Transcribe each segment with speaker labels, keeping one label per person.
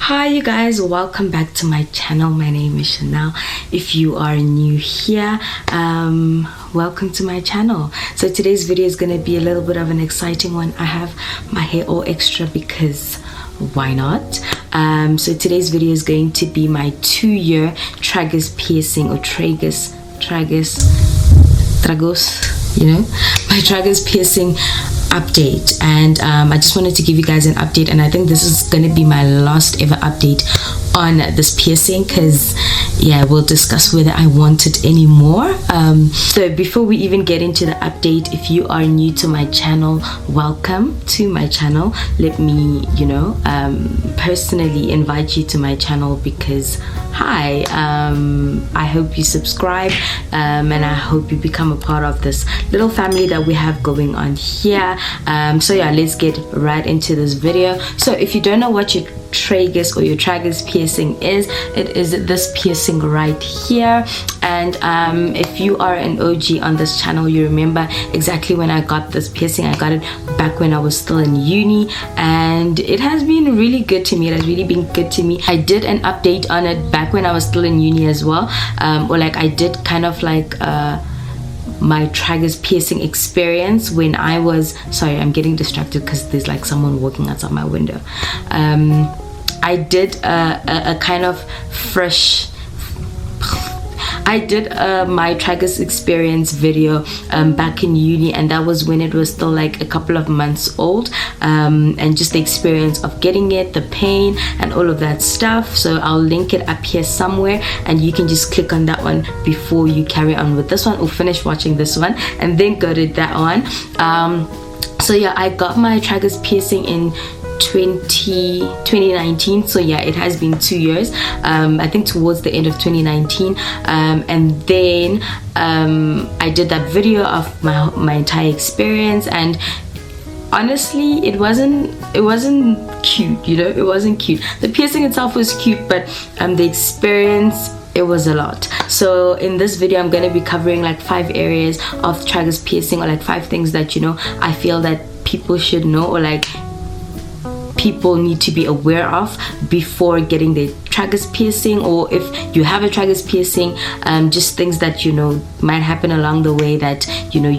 Speaker 1: Hi you guys, welcome back to my channel. My name is Chanel. If you are new here, welcome to my channel. So today's video is going to be a little bit of an exciting one. I have my hair all extra because why not? So today's video is going to be my 2-year tragus piercing, or tragus, you know, my tragus piercing update. And I just wanted to give you guys an update, and I think this is going to be my last ever update on this piercing, because yeah, we'll discuss whether I want it anymore. So before we even get into the update, if you are new to my channel, welcome to my channel. Let me, you know, personally invite you to my channel because hi, I hope you subscribe, and I hope you become a part of this little family that we have going on here. So yeah, let's get right into this video. So if you don't know what your tragus or your tragus piercing is, it is this piercing right here. And if you are an OG on this channel, you remember exactly when I got this piercing. I got it back when I was still in uni, and it has been really good to me. It has really been good to me. I did an update on it back when I was still in uni as well, or like I did kind of like my tragus piercing experience when I was, sorry, I'm getting distracted because there's like someone walking outside my window. I did a kind of fresh, I did my tragus experience video back in uni, and that was when it was still like a couple of months old, and just the experience of getting it, the pain and all of that stuff. So I'll link it up here somewhere, and you can just click on that one before you carry on with this one, or finish watching this one and then go to that one. So yeah, I got my tragus piercing in 2019. So yeah, it has been 2 years. I think towards the end of 2019, and then I did that video of my entire experience, and honestly it wasn't cute, you know. It wasn't cute. The piercing itself was cute, but the experience, it was a lot. So in this video I'm going to be covering like 5 areas of tragus piercing, or like 5 things that, you know, I feel that people should know, or like people need to be aware of before getting their tragus piercing. Or if you have a tragus piercing, just things that, you know, might happen along the way that, you know,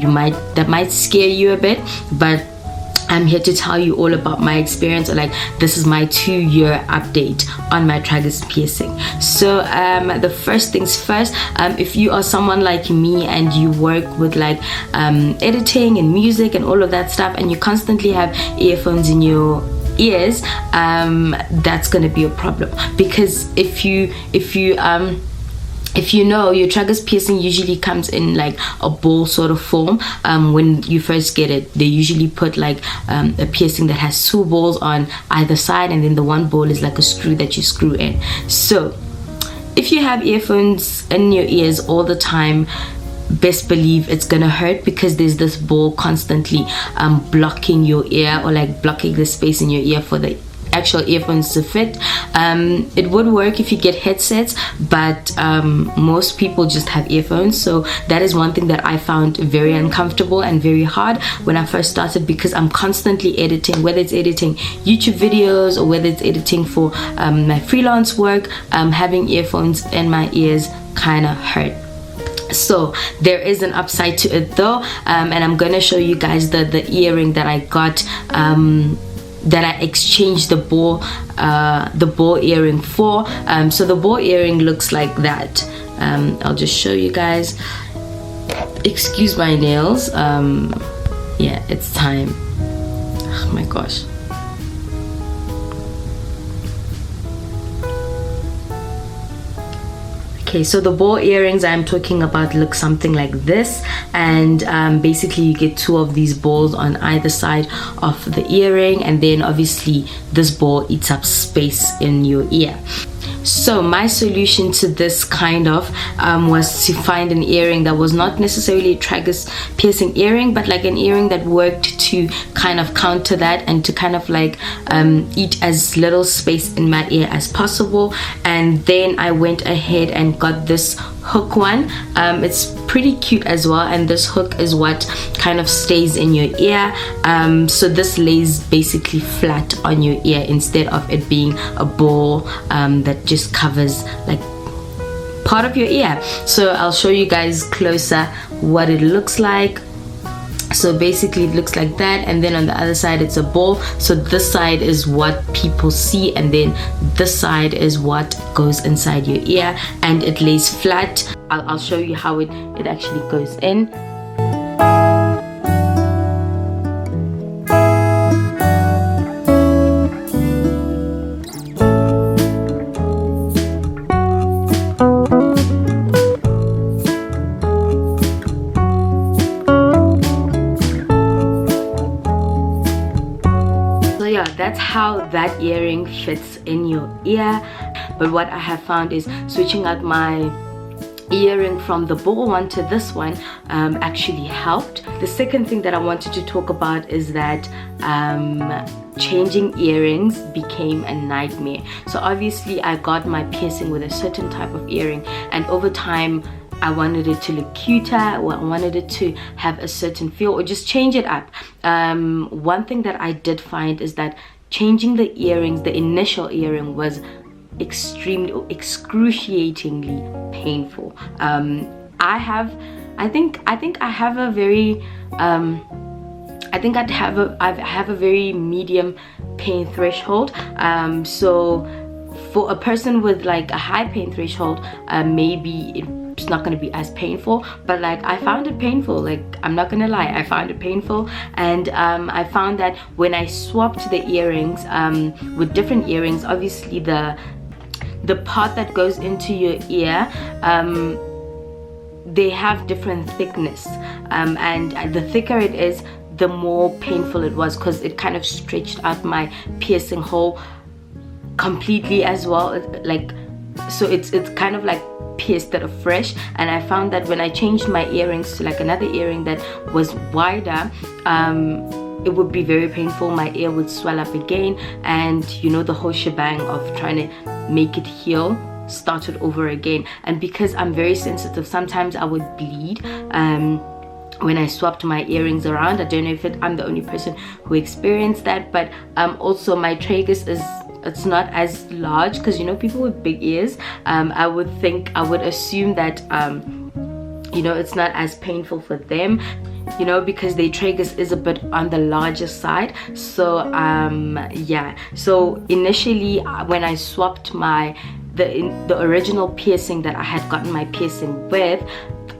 Speaker 1: that might scare you a bit. But I'm here to tell you all about my experience, or like this is my 2-year update on my tragus piercing. So the first things first, if you are someone like me and you work with like editing and music and all of that stuff, and you constantly have earphones in your ears, that's going to be a problem. Because if you know, your tragus piercing usually comes in like a ball sort of form. When you first get it, they usually put like a piercing that has 2 balls on either side, and then the one ball is like a screw that you screw in. So if you have earphones in your ears all the time, best believe it's gonna hurt, because there's this ball constantly blocking your ear, or like blocking the space in your ear for the actual earphones to fit. It would work if you get headsets, but most people just have earphones. So that is one thing that I found very uncomfortable and very hard when I first started, because I'm constantly editing, whether it's editing YouTube videos or whether it's editing for my freelance work. Having earphones in my ears kind of hurt. So there is an upside to it though, and I'm gonna show you guys the earring that I got, that I exchanged the ball earring for. So the ball earring looks like that. I'll just show you guys. Excuse my nails. Yeah, it's time. Oh my gosh. Okay, so the ball earrings I'm talking about look something like this, and basically you get 2 of these balls on either side of the earring, and then obviously this ball eats up space in your ear. So my solution to this kind of was to find an earring that was not necessarily a tragus piercing earring, but like an earring that worked to kind of counter that and to kind of like eat as little space in my ear as possible. And then I went ahead and got this hook one. It's pretty cute as well, and this hook is what kind of stays in your ear. So this lays basically flat on your ear instead of it being a ball that just covers like part of your ear. So I'll show you guys closer what it looks like. So basically it looks like that, and then on the other side it's a ball. So this side is what people see, and then this side is what goes inside your ear, and it lays flat. I'll show you how it actually goes in. That's how that earring fits in your ear. But what I have found is switching out my earring from the ball one to this one actually helped. The second thing that I wanted to talk about is that changing earrings became a nightmare. So obviously I got my piercing with a certain type of earring, and over time I wanted it to look cuter, or I wanted it to have a certain feel, or just change it up. One thing that I did find is that changing the earrings, the initial earring, was excruciatingly painful. I have a very medium pain threshold. So for a person with like a high pain threshold, maybe it's not going to be as painful, but like I found it painful. Like, I'm not gonna lie, I found it painful. And I found that when I swapped the earrings with different earrings, obviously the part that goes into your ear, they have different thickness, and the thicker it is, the more painful it was, because it kind of stretched out my piercing hole completely as well. Like, so it's kind of like pierced it afresh. And I found that when I changed my earrings to like another earring that was wider, it would be very painful. My ear would swell up again, and you know, the whole shebang of trying to make it heal started over again. And because I'm very sensitive, sometimes I would bleed when I swapped my earrings around. I don't know if I'm the only person who experienced that, but also my tragus it's not as large, because you know, people with big ears, I would assume that you know, it's not as painful for them, you know, because their tragus is a bit on the larger side. So yeah, so initially when I swapped the original piercing that I had gotten my piercing with,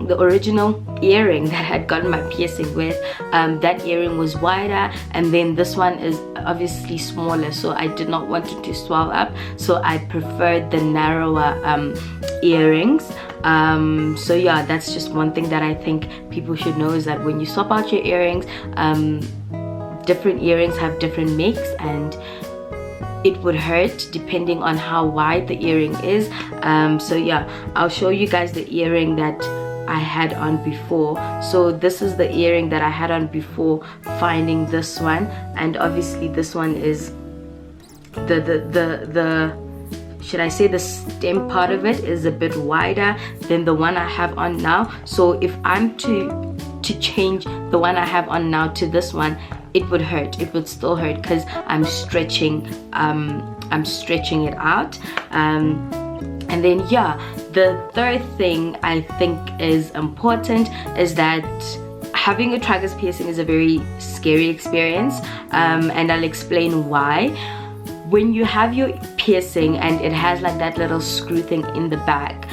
Speaker 1: the original earring that I had gotten my piercing with, that earring was wider, and then this one is obviously smaller, so I did not want it to swell up, so I preferred the narrower earrings. So yeah, that's just one thing that I think people should know, is that when you swap out your earrings, different earrings have different makes, and it would hurt depending on how wide the earring is. So yeah, I'll show you guys the earring that I had on before. So this is the earring that I had on before finding this one, and obviously this one is the should I say the stem part of it is a bit wider than the one I have on now. So if I'm to change the one I have on now to this one, it would hurt. It would still hurt, because I'm stretching it out. And then yeah, the third thing I think is important is that having a tragus piercing is a very scary experience, and I'll explain why. When you have your piercing and it has like that little screw thing in the back,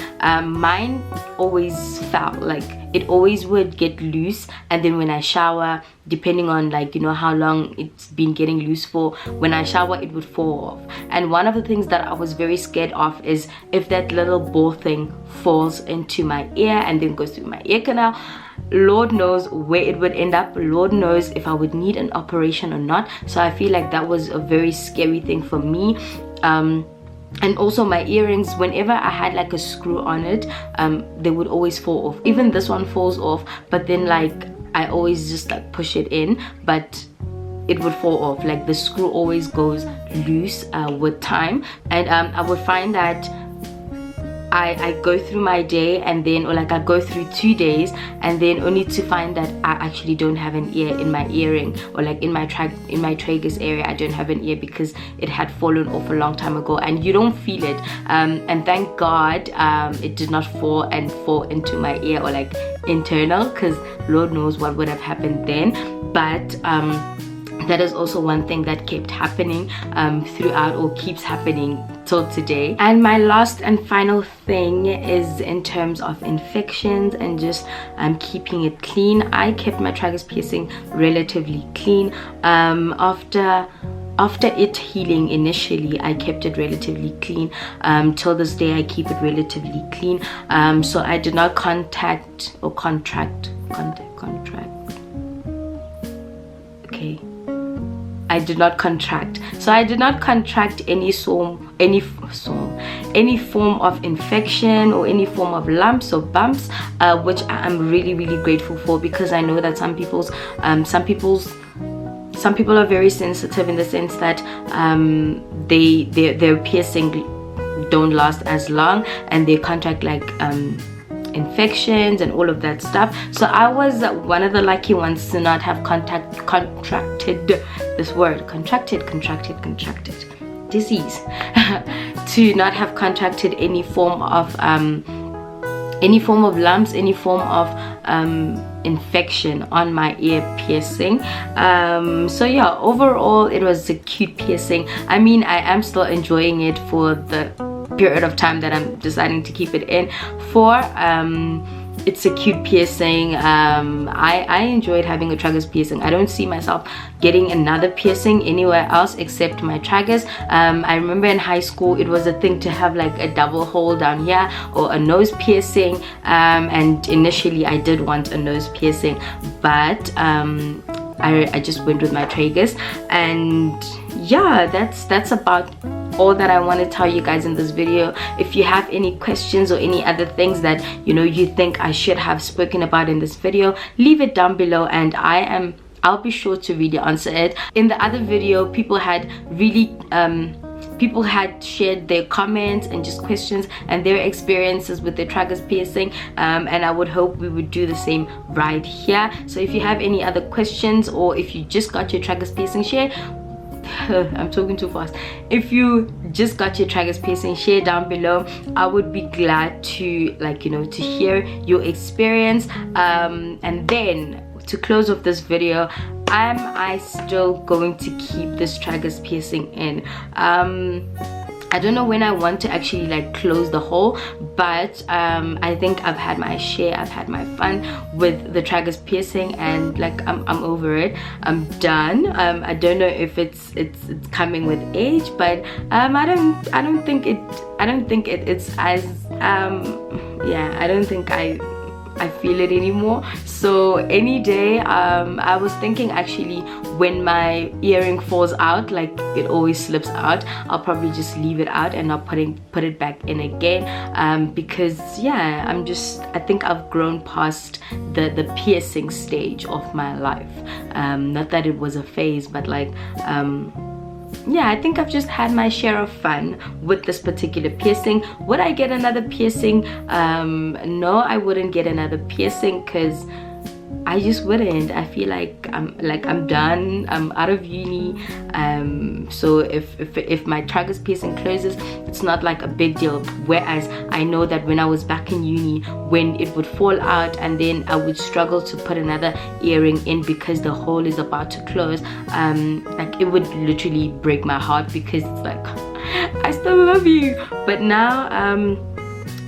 Speaker 1: mine always felt like it always would get loose, and then when I shower, depending on like, you know, how long it's been getting loose for, when I shower it would fall off. And one of the things that I was very scared of is if that little ball thing falls into my ear and then goes through my ear canal, Lord knows where it would end up. Lord knows if I would need an operation or not. So I feel like that was a very scary thing for me. And also my earrings, whenever I had like a screw on it, they would always fall off. Even this one falls off, but then like I always just like push it in, but it would fall off. Like the screw always goes loose with time. And I would find that I go through my day, and then, or like I go through 2 days, and then only to find that I actually don't have an ear in my earring, or like in my tragus area I don't have an ear because it had fallen off a long time ago, and you don't feel it. And thank God it did not fall into my ear, or like internal, because Lord knows what would have happened then. But that is also one thing that kept happening throughout, or keeps happening till today. And my last and final thing is in terms of infections and just keeping it clean. I kept my tragus piercing relatively clean. After it healing initially, I kept it relatively clean. Till this day I keep it relatively clean. So I did not contract. Okay, I did not contract. So I did not contract any form of infection or any form of lumps or bumps, which I'm really grateful for, because I know that some people are very sensitive in the sense that their piercing don't last as long, and they contract like infections and all of that stuff. So I was one of the lucky ones to not have contracted disease to not have contracted any form of lumps, any form of infection on my ear piercing. So yeah, overall it was a cute piercing. I mean, I am still enjoying it for the period of time that I'm deciding to keep it in for. It's a cute piercing. I enjoyed having a tragus piercing. I don't see myself getting another piercing anywhere else except my tragus. I remember in high school it was a thing to have like a double hole down here, or a nose piercing, and initially I did want a nose piercing, but I just went with my tragus. And yeah, that's about all that I want to tell you guys in this video. If you have any questions or any other things that you think I should have spoken about in this video, leave it down below, and I'll be sure to really answer it. In the other video, people had shared their comments and just questions and their experiences with their tragus piercing, and I would hope we would do the same right here. So if you have any other questions, or if you just got your tragus piercing, share. I'm talking too fast. If you just got your tragus piercing, share down below. I would be glad to to hear your experience. And then to close off this video, am I still going to keep this tragus piercing in? I don't know when I want to actually like close the hole, but I think I've had my share, I've had my fun with the tragus piercing, and like I'm over it. I'm done. I don't know if it's coming with age, but I don't think it's as yeah, I don't think I feel it anymore. So any day, I was thinking actually when my earring falls out, like it always slips out, I'll probably just leave it out and not put it back in again, because yeah, I think I've grown past the piercing stage of my life. Not that it was a phase, but like yeah, I think I've just had my share of fun with this particular piercing. Would I get another piercing? No, I wouldn't get another piercing, because I just wouldn't. I feel like I'm done. I'm out of uni. So if my tragus piercing closes, it's not like a big deal. Whereas I know that when I was back in uni, when it would fall out and then I would struggle to put another earring in because the hole is about to close, like it would literally break my heart, because it's like I still love you. But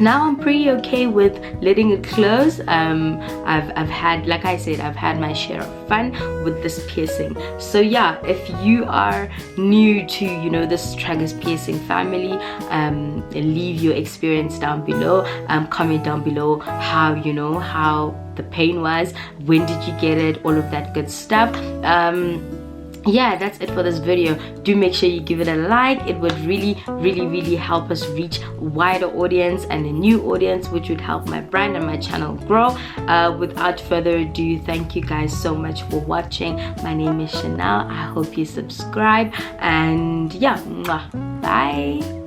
Speaker 1: now I'm pretty okay with letting it close. I've had, like I said, I've had my share of fun with this piercing. So yeah, if you are new to this tragus piercing family, leave your experience down below. Comment down below how how the pain was, when did you get it, all of that good stuff. Yeah, that's it for this video. Do make sure you give it a like. It would really help us reach a wider audience and a new audience, which would help my brand and my channel grow. Without further ado, thank you guys so much for watching. My name is Chanel. I hope you subscribe, and yeah, bye.